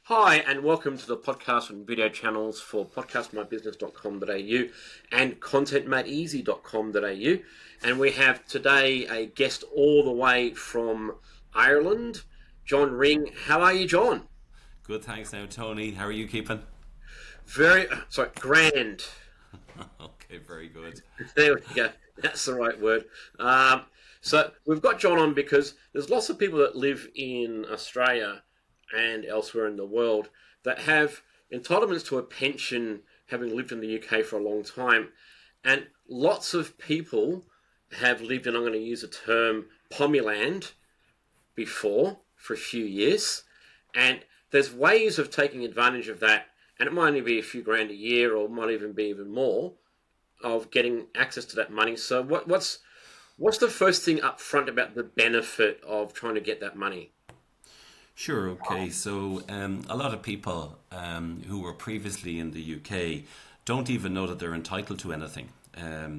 Hi, and welcome to the podcast and video channels for podcastmybusiness.com.au and contentmadeeasy.com.au. And we have today a guest all the way from Ireland, John Ring. How are you, John? Good, thanks now, Tony. How are you keeping? Grand. Okay, very good. There we go. That's the right word. Um, so we've got John on because there's lots of people that live in Australia and elsewhere in the world that have entitlements to a pension having lived in the UK for a long time. And lots of people have lived in, I'm going to use the term, Pommyland before for a few years. And there's ways of taking advantage of that. And it might only be a few grand a year or might even be even more of getting access to that money. So what's the first thing up front about the benefit of trying to get that money? Sure, okay. So a lot of people who were previously in the UK don't even know that they're entitled to anything.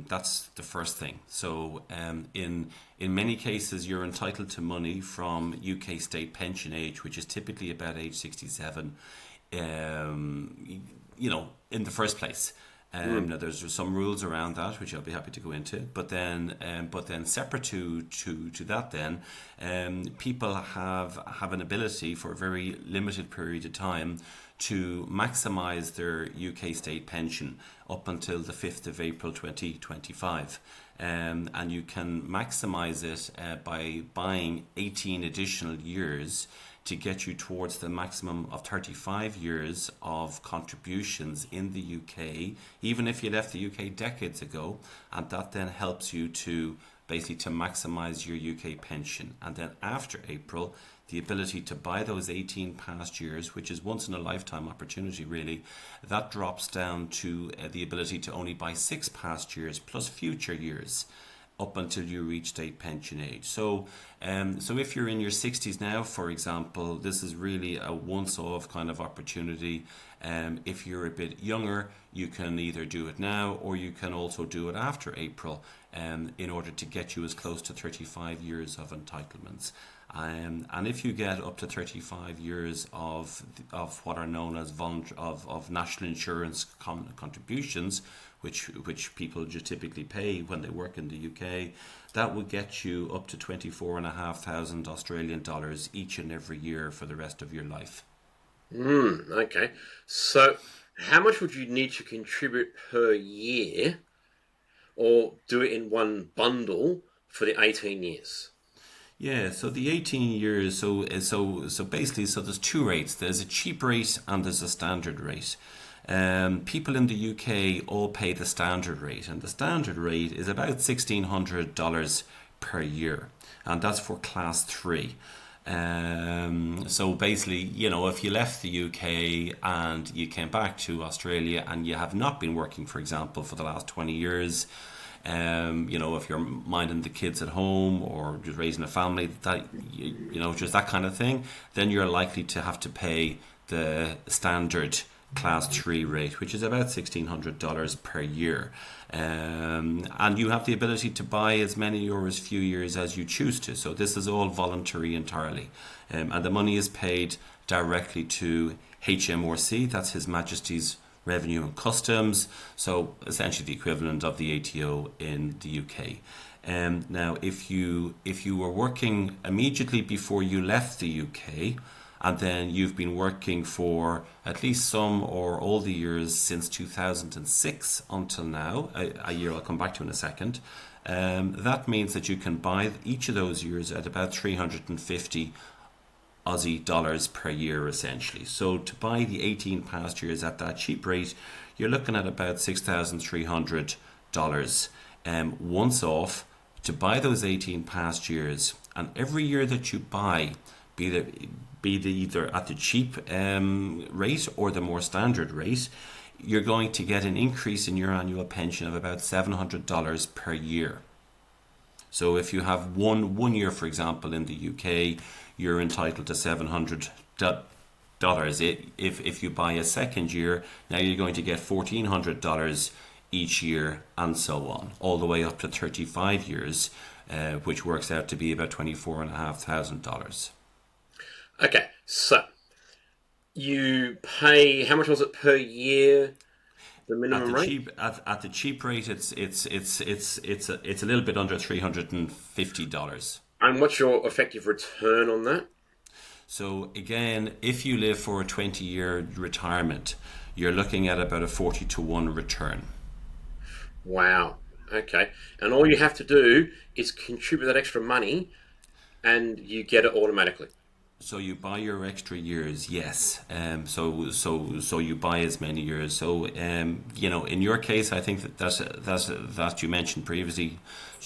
That's the first thing. So in many cases, you're entitled to money from UK state pension age, which is typically about age 67, in the first place. Now there's some rules around that, which I'll be happy to go into. But then separate to that, then people have an ability for a very limited period of time to maximise their UK state pension up until the 5th of April 2025. And you can maximise it by buying 18 additional years to get you towards the maximum of 35 years of contributions in the UK, even if you left the UK decades ago, and that then helps you to basically to maximise your UK pension. And then after April, the ability to buy those 18 past years, which is once in a lifetime opportunity really, that drops down to the ability to only buy 6 past years plus future years up until you reach state pension age. So if you're in your 60s now, for example, this is really a once-off kind of opportunity. If you're a bit younger, you can either do it now or you can also do it after April in order to get you as close to 35 years of entitlements. And if you get up to 35 years of what are known as of national insurance contributions, which people just typically pay when they work in the UK, that would get you up to 24,500 Australian dollars each and every year for the rest of your life. Okay. So how much would you need to contribute per year or do it in one bundle for the 18 years? Yeah, so the 18 years, so basically, so there's two rates. There's a cheap rate and there's a standard rate. People in the UK all pay the standard rate, and the standard rate is about $1,600 per year, and that's for class 3. So basically, if you left the UK and you came back to Australia and you have not been working, for example, for the last 20 years, if you're minding the kids at home or just raising a family, just that kind of thing, then you're likely to have to pay the standard class 3 rate, which is about $1,600 per year. And you have the ability to buy as many or as few years as you choose to. So this is all voluntary entirely. And the money is paid directly to HMRC, that's His Majesty's Revenue and Customs, so essentially the equivalent of the ATO in the UK. Now, if you were working immediately before you left the UK, and then you've been working for at least some or all the years since 2006 until now, a year I'll come back to in a second, that means that you can buy each of those years at about 350 Aussie dollars per year, essentially. So to buy the 18 past years at that cheap rate, you're looking at about $6,300 once off to buy those 18 past years. And every year that you buy, be it either at the cheap rate or the more standard rate, you're going to get an increase in your annual pension of about $700 per year. So if you have one year, for example, in the UK, you're entitled to $700. If you buy a second year, now you're going to get $1,400 each year, and so on, all the way up to 35 years, which works out to be about $24,500. Okay, so You pay, how much was it per year, the minimum rate? At the cheap rate, it's a little bit under $350. And what's your effective return on that? So again, if you live for a 20-year retirement, you're looking at about a 40 to 1 return. Wow. Okay. And all you have to do is contribute that extra money and you get it automatically. So you buy your extra years, yes. So you buy as many years. So in your case, I think that you mentioned previously,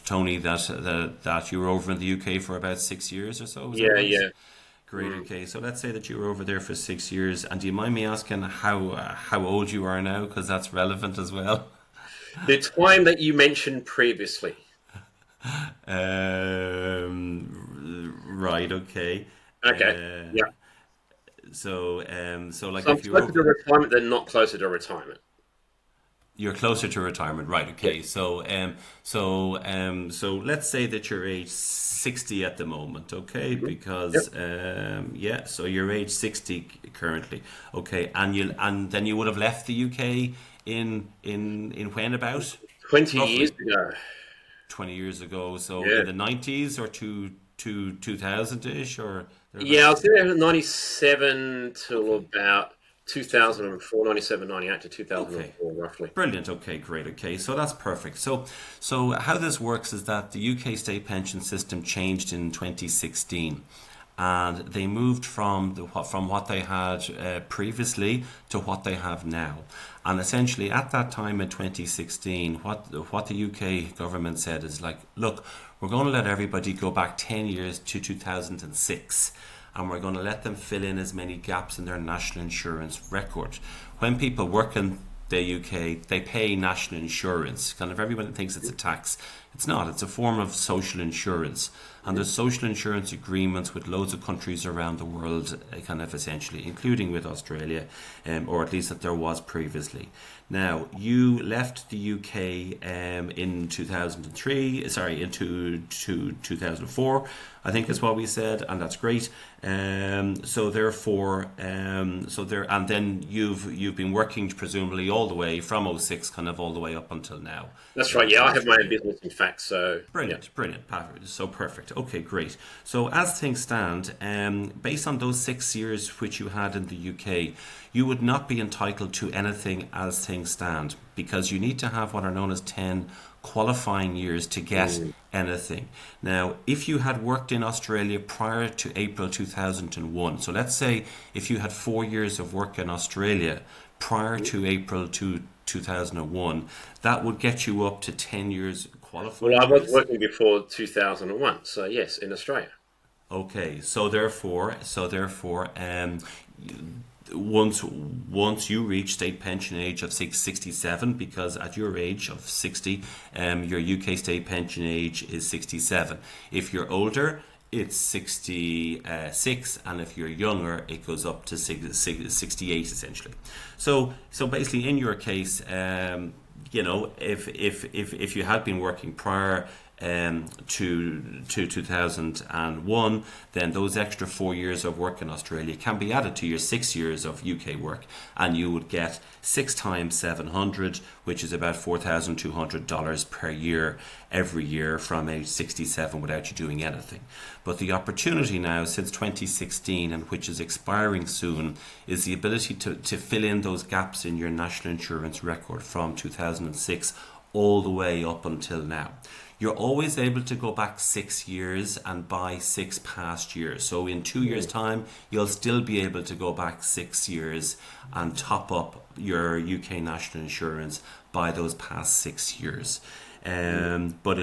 Tony, that you were over in the UK for about 6 years or so. Is that Yeah, right? yeah. Great. Mm. Okay. So let's say that you were over there for 6 years, and do you mind me asking how old you are now? Because that's relevant as well. The time that you mentioned previously. Right. Okay. Okay. Uh, Yeah. so like So I'm if you're closer over, to retirement than not closer to retirement. you're closer to retirement, right? Yeah. Okay. So let's say that you're age 60 at the moment, okay? Mhm. Yep. Because yeah, so you're age 60 currently, okay? And then you would have left the UK in when about 20 years roughly ago. 20 years ago. So Yeah. in the 90s or to 2000 ish or Yeah, I was thereabouts. there in 97 till about 2004, 97, 98 to Okay. 2004, roughly. Brilliant. Okay, great. Okay, so that's perfect. So how this works is that the UK state pension system changed in 2016, and they moved from what they had previously to what they have now. And essentially, at that time in 2016, what the UK government said is like, look, we're going to let everybody go back 10 years to 2006, and we're going to let them fill in as many gaps in their national insurance record. When people work in the UK, they pay national insurance. Kind of everyone thinks it's a tax. It's not. It's a form of social insurance. And there's social insurance agreements with loads of countries around the world, kind of essentially, including with Australia, or at least that there was previously. Now, you left the UK in 2003, sorry, into 2004, I think is what we said, and that's great. So therefore, and then you've been working presumably all the way from '06, kind of all the way up until now That's right. Yeah, in I have my own Australia. business, in fact. So, yeah. Brilliant, brilliant, perfect. So perfect. Okay, great. So as things stand, based on those 6 years which you had in the UK, you would not be entitled to anything as things stand because you need to have what are known as 10 qualifying years to get Mm. anything. Now, if you had worked in Australia prior to April 2001, so let's say if you had 4 years of work in Australia prior to April 2001, that would get you up to 10 years Well, qualifying I was years. working before 2001. So, yes, in Australia. Okay, so therefore, once you reach state pension age of 67, because at your age of 60, your UK state pension age is 67. If you're older, it's 66, and if you're younger, it goes up to 68 essentially. So basically, in your case, if you had been working prior to 2001, then those extra 4 years of work in Australia can be added to your 6 years of UK work, and you would get 6 times 700, which is about $4,200 per year every year from age 67 without you doing anything. But the opportunity now, since 2016, and which is expiring soon, is the ability to fill in those gaps in your national insurance record from 2006 all the way up until now. You're always able to go back 6 years and buy 6 past years. So in 2 years' time, you'll still be able to go back 6 years and top up your UK national insurance by those past 6 years. But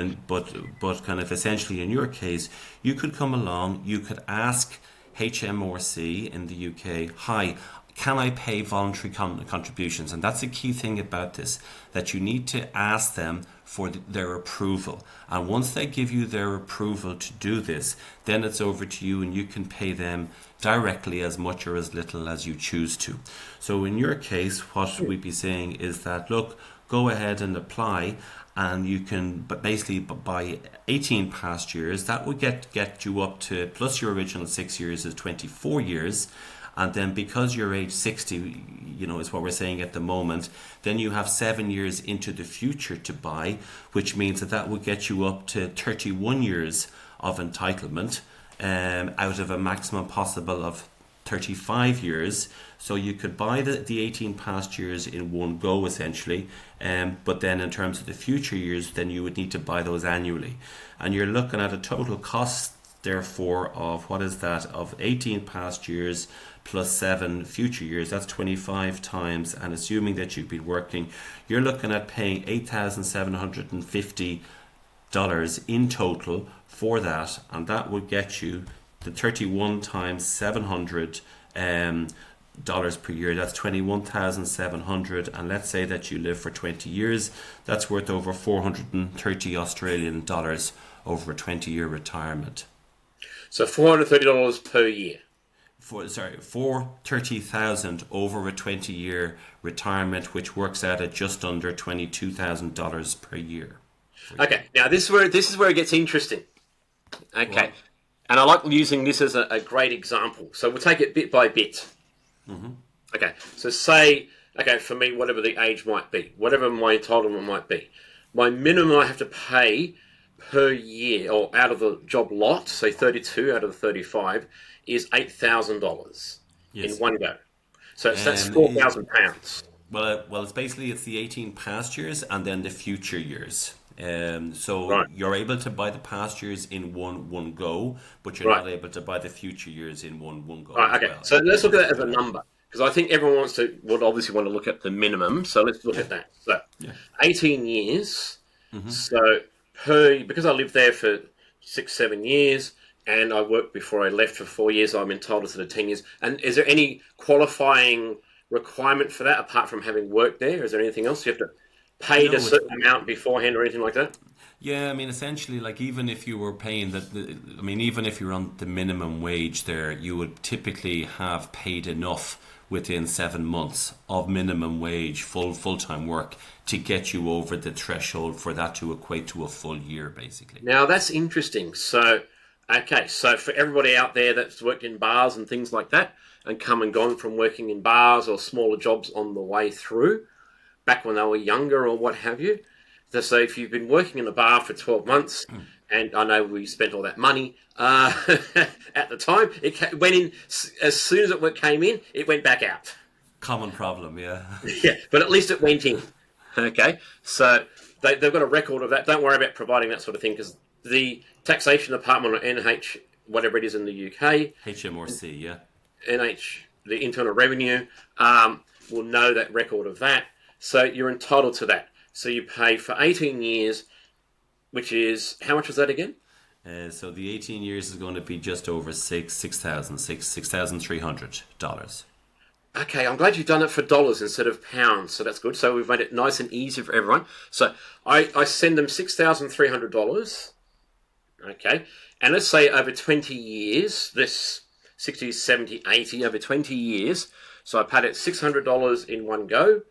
kind of essentially in your case, you could come along, you could ask HMRC in the UK, hi, can I pay voluntary contributions? And that's a key thing about this, that you need to ask them for their approval. And once they give you their approval to do this, then it's over to you and you can pay them directly as much or as little as you choose to. So in your case, what we'd be saying is that, look, go ahead and apply, and you can, but basically by 18 past years, that would get you up to, plus your original 6 years is 24 years. And then because you're age 60, is what we're saying at the moment, then you have 7 years into the future to buy, which means that would get you up to 31 years of entitlement, out of a maximum possible of 35 years. So you could buy the 18 past years in one go, essentially. But then in terms of the future years, then you would need to buy those annually. And you're looking at a total cost, therefore, of what is that, of 18 past years plus 7 future years. That's 25 times, and assuming that you've been working, you're looking at paying $8,750 in total for that, and that would get you the 31 times 700 dollars per year. That's 21,700, and let's say that you live for 20 years, that's worth over 430 Australian dollars over a 20-year retirement. So $430 per year. For 30,000 over a 20-year retirement, which works out at just under $22,000 per year. Okay, now this is where it gets interesting. Okay, well, and I like using this as a great example. So we'll take it bit by bit. Mm-hmm. Okay, so say, for me, whatever the age might be, whatever my entitlement might be, my minimum I have to pay per year, or out of the job lot, say 32 out of the 35, is $8,000 in one go. So that's £4,000. Well, it's the 18 past years and then the future years. So right. You're able to buy the past years in one go, but you're not able to buy the future years in one go. Right, okay, so let's look at that as a number, because I think everyone would obviously want to look at the minimum. So let's look at that. So 18 years. Mm-hmm. So because I lived there for 6-7 years, and I worked before I left for 4 years, I'm entitled to the 10 years. And is there any qualifying requirement for that apart from having worked there? Is there anything else? You have to pay a certain amount beforehand or anything like that? Yeah, I mean, essentially, like even if you were paying even if you're on the minimum wage there, you would typically have paid enough within 7 months of minimum wage, full-time work, to get you over the threshold for that to equate to a full year, basically. Now, that's interesting. So for everybody out there that's worked in bars and things like that and come and gone from working in bars or smaller jobs on the way through, back when they were younger or what have you, so if you've been working in a bar for 12 months, and I know we spent all that money at the time, it went in, as soon as it came in, it went back out. Common problem, yeah. Yeah, but at least it went in. Okay, so they've got a record of that. Don't worry about providing that sort of thing, because the taxation department, or NH, whatever it is in the UK, HMRC, yeah, NH, the Internal Revenue, will know that record of that. So you're entitled to that. So you pay for 18 years, which is, how much was that again? So the 18 years is going to be just over $6,300. Okay, I'm glad you've done it for dollars instead of pounds, so that's good. So we've made it nice and easy for everyone. So I send them $6,300. Okay, and let's say over 20 years, this 60, 70, 80, over 20 years, so I paid it $600 in one go.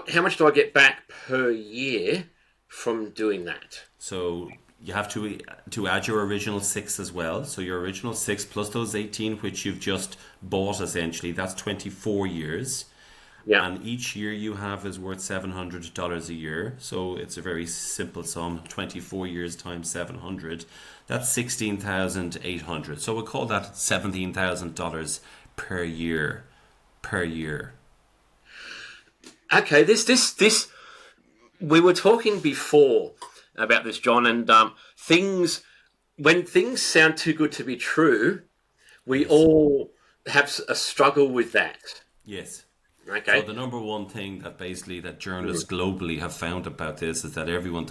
How much do I get back per year from doing that? So you have to add your original 6 as well. So your original 6 plus those 18, which you've just bought, essentially, that's 24 years. Yeah. And each year you have is worth $700 a year. So it's a very simple sum. 24 years times 700. That's $16,800. So we'll call that $17,000 per year. Okay, this we were talking before about this, John, and when things sound too good to be true, we all have a struggle with that. Yes. Okay. So the number one thing that journalists globally have found about this is that everyone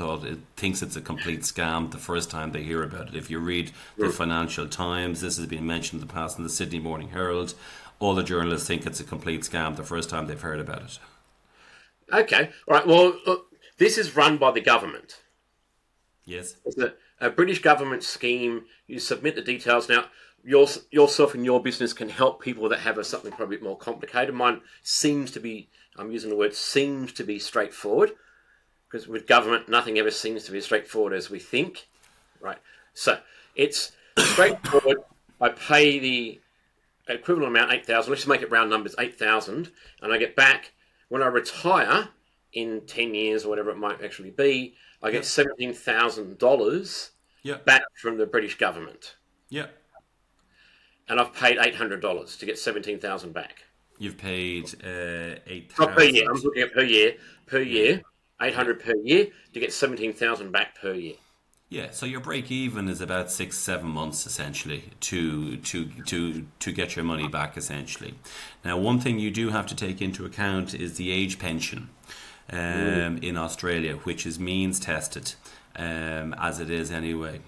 thinks it's a complete scam the first time they hear about it. If you read the Financial Times, this has been mentioned in the past in the Sydney Morning Herald, all the journalists think it's a complete scam the first time they've heard about it. Okay, right. Well, this is run by the government. Yes. It's a British government scheme. You submit the details. Now, yourself and your business can help people that have something probably a bit more complicated. Mine seems to be, I'm using the word seems to be straightforward, because with government, nothing ever seems to be as straightforward as we think, right? So it's straightforward. I pay the equivalent amount, 8,000. Let's just make it round numbers, 8,000, and I get back when I retire in 10 years or whatever it might actually be. I get $17,000 Yeah. back from the British government, Yeah. and I've paid $800 to get 17,000 back. You've paid Not per year. 8,000. I'm looking at per year. Per Yeah. year, Yeah. 800 per year to get 17,000 back per year. Yeah, so your break even is about 6-7 months essentially to get your money back essentially. Now, one thing you do have to take into account is the age pension in Australia, which is means tested. As it is anyway.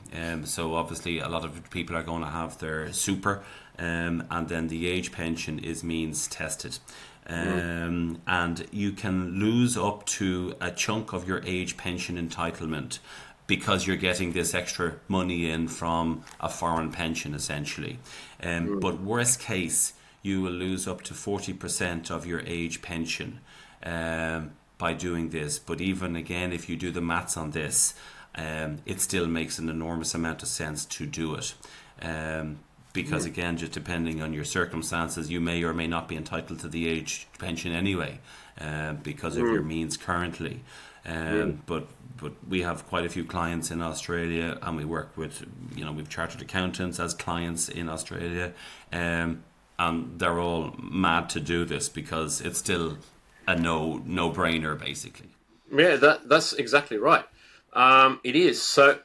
So obviously a lot of people are going to have their super, and then the age pension is means tested. And you can lose up to a chunk of your age pension entitlement because you're getting this extra money in from a foreign pension essentially. But worst case, you will lose up to 40% of your age pension by doing this. But even again, if you do the maths on this, it still makes an enormous amount of sense to do it. Because again, just depending on your circumstances, you may or may not be entitled to the age pension anyway, because of your means currently. But we have quite a few clients in Australia, and we work with, we've chartered accountants as clients in Australia, and they're all mad to do this because it's still a no-brainer basically. Yeah, that's exactly right. It is. So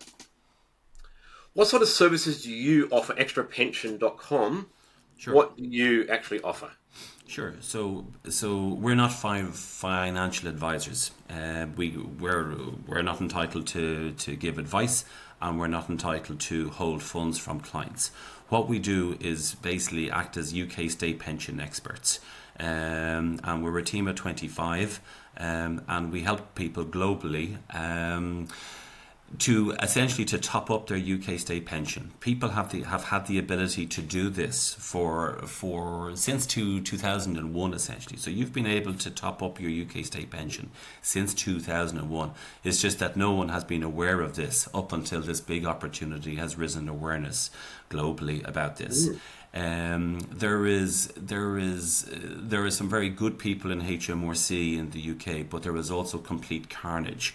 what sort of services do you offer? XtraPension.com. Sure. What do you actually offer? Sure. So we're not financial advisors. We're not entitled to give advice, and we're not entitled to hold funds from clients. What we do is basically act as UK state pension experts, and we're a team of 25, and we help people globally. To essentially to top up their UK state pension. People have had the ability to do this for since 2001 essentially. So you've been able to top up your UK state pension since 2001. It's just that no one has been aware of this up until this big opportunity has risen awareness globally about this. There is some very good people in HMRC in the UK, but there is also complete carnage.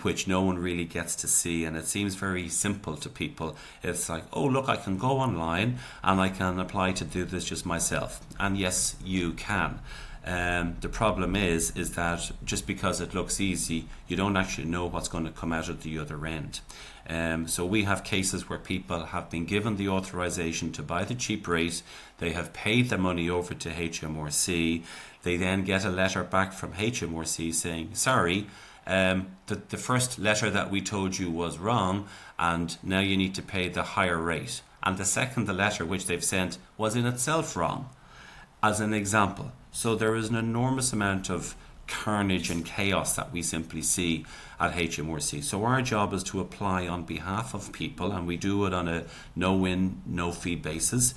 Which no one really gets to see, and it seems very simple to people. It's like, oh look, I can go online and I can apply to do this just myself. And yes, you can. The problem is that just because it looks easy, you don't actually know what's going to come out at the other end. So we have cases where people have been given the authorization to buy the cheap rate, they have paid their money over to HMRC, they then get a letter back from HMRC saying, sorry, the first letter that we told you was wrong, and now you need to pay the higher rate. And the second, the letter which they've sent was in itself wrong, as an example. So there is an enormous amount of carnage and chaos that we simply see at HMRC. So our job is to apply on behalf of people, and we do it on a no-win, no-fee basis.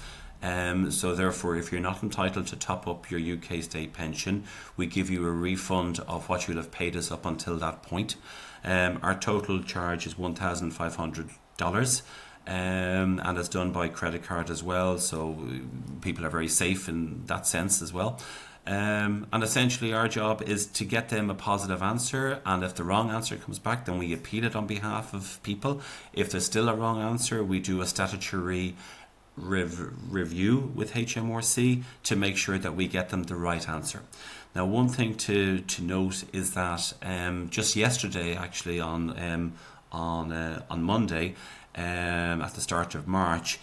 So therefore, if you're not entitled to top up your UK state pension, we give you a refund of what you'll have paid us up until that point. Our total charge is $1,500, and it's done by credit card as well, so people are very safe in that sense as well. And essentially our job is to get them a positive answer, and if the wrong answer comes back, then we appeal it on behalf of people. If there's still a wrong answer, we do a statutory review with HMRC to make sure that we get them the right answer. Now, one thing to note is that just yesterday, actually on Monday, at the start of March,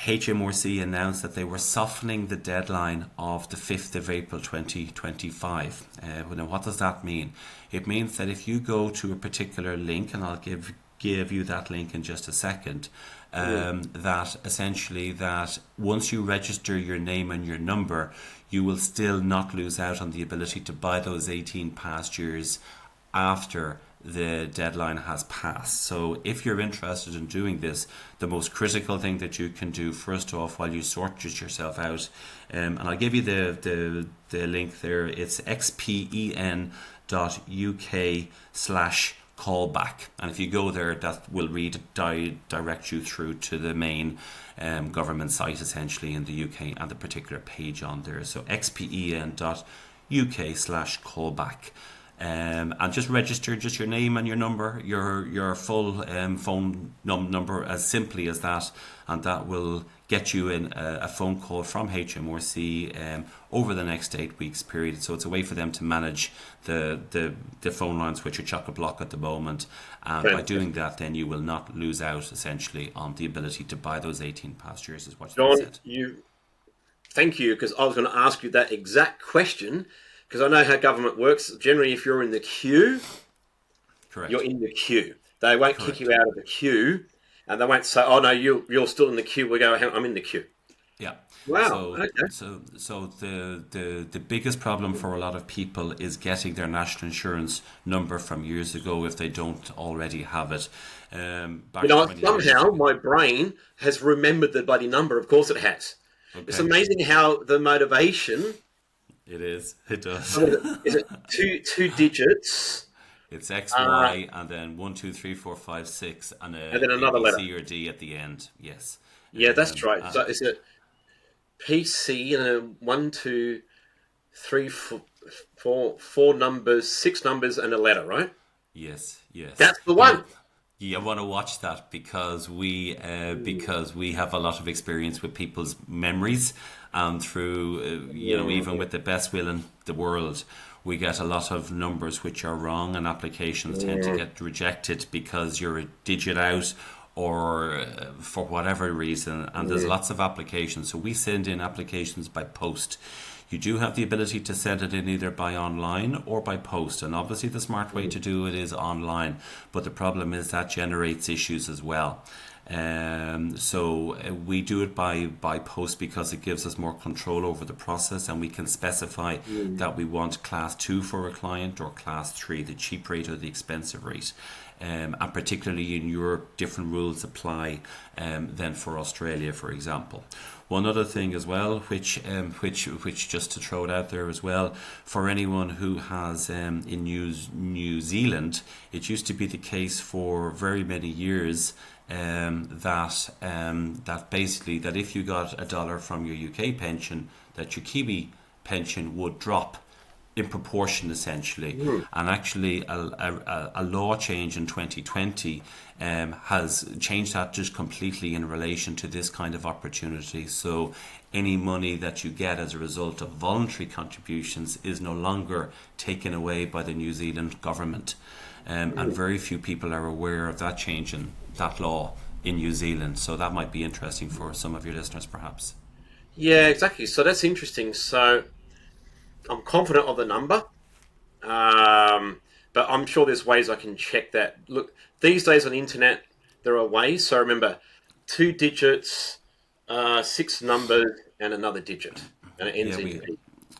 HMRC announced that they were softening the deadline of the 5th of April 2025. Now, what does that mean? It means that if you go to a particular link, and I'll give you that link in just a second, that essentially that once you register your name and your number, you will still not lose out on the ability to buy those 18 past years after the deadline has passed. So if you're interested in doing this, the most critical thing that you can do first off while you sort yourself out, and I'll give you the link there. It's xpen.uk/callback, and if you go there, that will direct you through to the main government site essentially in the UK and the particular page on there. So xpen.uk/callback. And just register just your name and your number, your full phone number, as simply as that, and that will get you in a phone call from HMRC over the next 8 weeks period. So it's a way for them to manage the phone lines, which are chock-a-block at the moment, and by doing that, then you will not lose out essentially on the ability to buy those 18 past years, is what you John, said. thank you, because I was going to ask you that exact question. Because I know how government works. Generally, if you're in the queue, Correct. You're in the queue. They won't Correct. kick you out of the queue, and they won't say, "Oh no, you're still in the queue." We go, "I'm in the queue." Yeah. Wow. Okay. So the biggest problem for a lot of people is getting their national insurance number from years ago if they don't already have it. Back Somehow my brain has remembered the bloody number. Of course, it has. Okay. It's amazing how the motivation. It is. It does. Is it two digits? It's X, Y, and then 1, 2, 3, 4, 5, 6, and then another letter. C or D at the end. Yes. Yeah, that's right. So is it PC and a 1, 2, 3, 4 numbers, 6 numbers, and a letter, right? Yes. That's the one. You want to watch that because we have a lot of experience with people's memories, and through even with the best will in the world, we get a lot of numbers which are wrong, and applications tend to get rejected because you're a digit out or for whatever reason, and there's lots of applications. So we send in applications by post. You do have the ability to send it in either by online or by post, and obviously the smart way to do it is online, but the problem is that generates issues as well. So we do it by post because it gives us more control over the process, and we can specify that we want class 2 for a client or class 3, the cheap rate or the expensive rate. And particularly in Europe, different rules apply than for Australia, for example. One other thing as well, which just to throw it out there as well, for anyone who has in New Zealand, it used to be the case for very many years that basically that if you got $1 from your UK pension, that your Kiwi pension would drop in proportion essentially. And actually a law change in 2020 has changed that just completely in relation to this kind of opportunity. So any money that you get as a result of voluntary contributions is no longer taken away by the New Zealand government. And very few people are aware of that change in that law in New Zealand. So that might be interesting for some of your listeners perhaps. Yeah, exactly. So that's interesting. So I'm confident of the number, but I'm sure there's ways I can check that. Look, these days on the internet, there are ways. So remember, 2 digits, 6 numbers, and another digit, and it ends in P.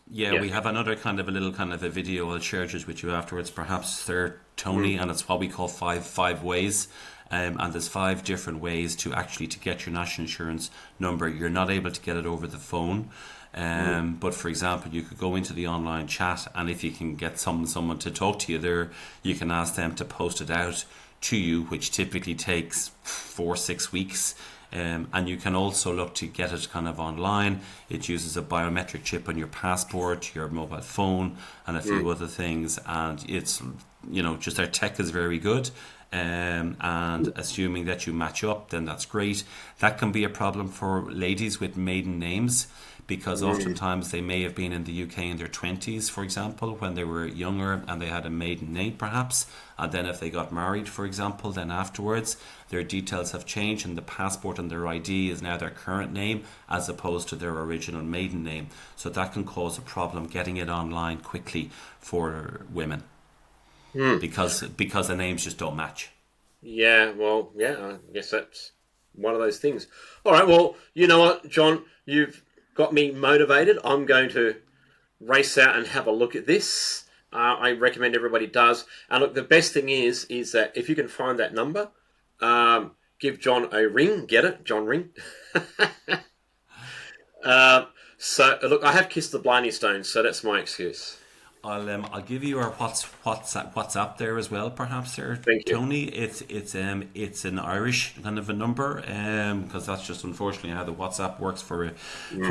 Yeah, we have another kind of a video I'll share just with you afterwards, perhaps there, Tony, and it's what we call five ways. And there's 5 different ways to get your national insurance number. You're not able to get it over the phone. But for example, you could go into the online chat, and if you can get someone to talk to you there, you can ask them to post it out to you, which typically takes 4-6 weeks. And you can also look to get it kind of online. It uses a biometric chip on your passport, your mobile phone, and a few other things. And it's, just their tech is very good. And assuming that you match up, then that's great. That can be a problem for ladies with maiden names, because oftentimes they may have been in the UK in their 20s, for example, when they were younger and they had a maiden name perhaps, and then if they got married, for example, then afterwards their details have changed and the passport and their ID is now their current name as opposed to their original maiden name. So that can cause a problem getting it online quickly for women because the names just don't match. Yeah, well, I guess that's one of those things. All right, well, you know what, John, you've got me motivated. I'm going to race out and have a look at this. I recommend everybody does. And look, the best thing is that if you can find that number, give John a ring. Get it, John Ring. So look, I have kissed the Blarney Stone, so that's my excuse. I'll give you our WhatsApp there as well, perhaps there, Thank you. Tony. It's an Irish kind of a number, because that's just unfortunately how the WhatsApp works for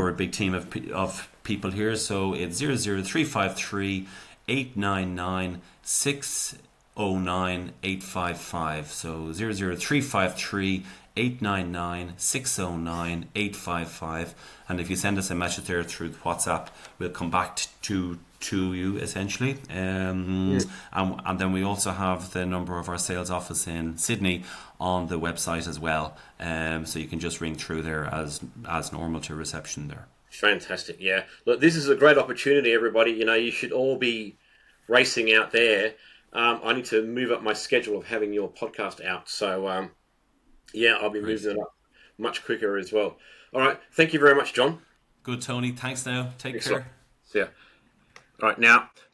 a big team of people here. So it's 00353 899 609 855. So 00353 899 609 855. And if you send us a message there through WhatsApp, we'll come back to you essentially. And then we also have the number of our sales office in Sydney on the website as well. So you can just ring through there as normal to reception there. Fantastic. Yeah. Look, this is a great opportunity, everybody. You should all be racing out there. I need to move up my schedule of having your podcast out. So, yeah, I'll be Great. moving it up much quicker as well. All right. Thank you very much, John. Good, Tony. Thanks now. Take Thanks a lot. care. See ya. All right. Now,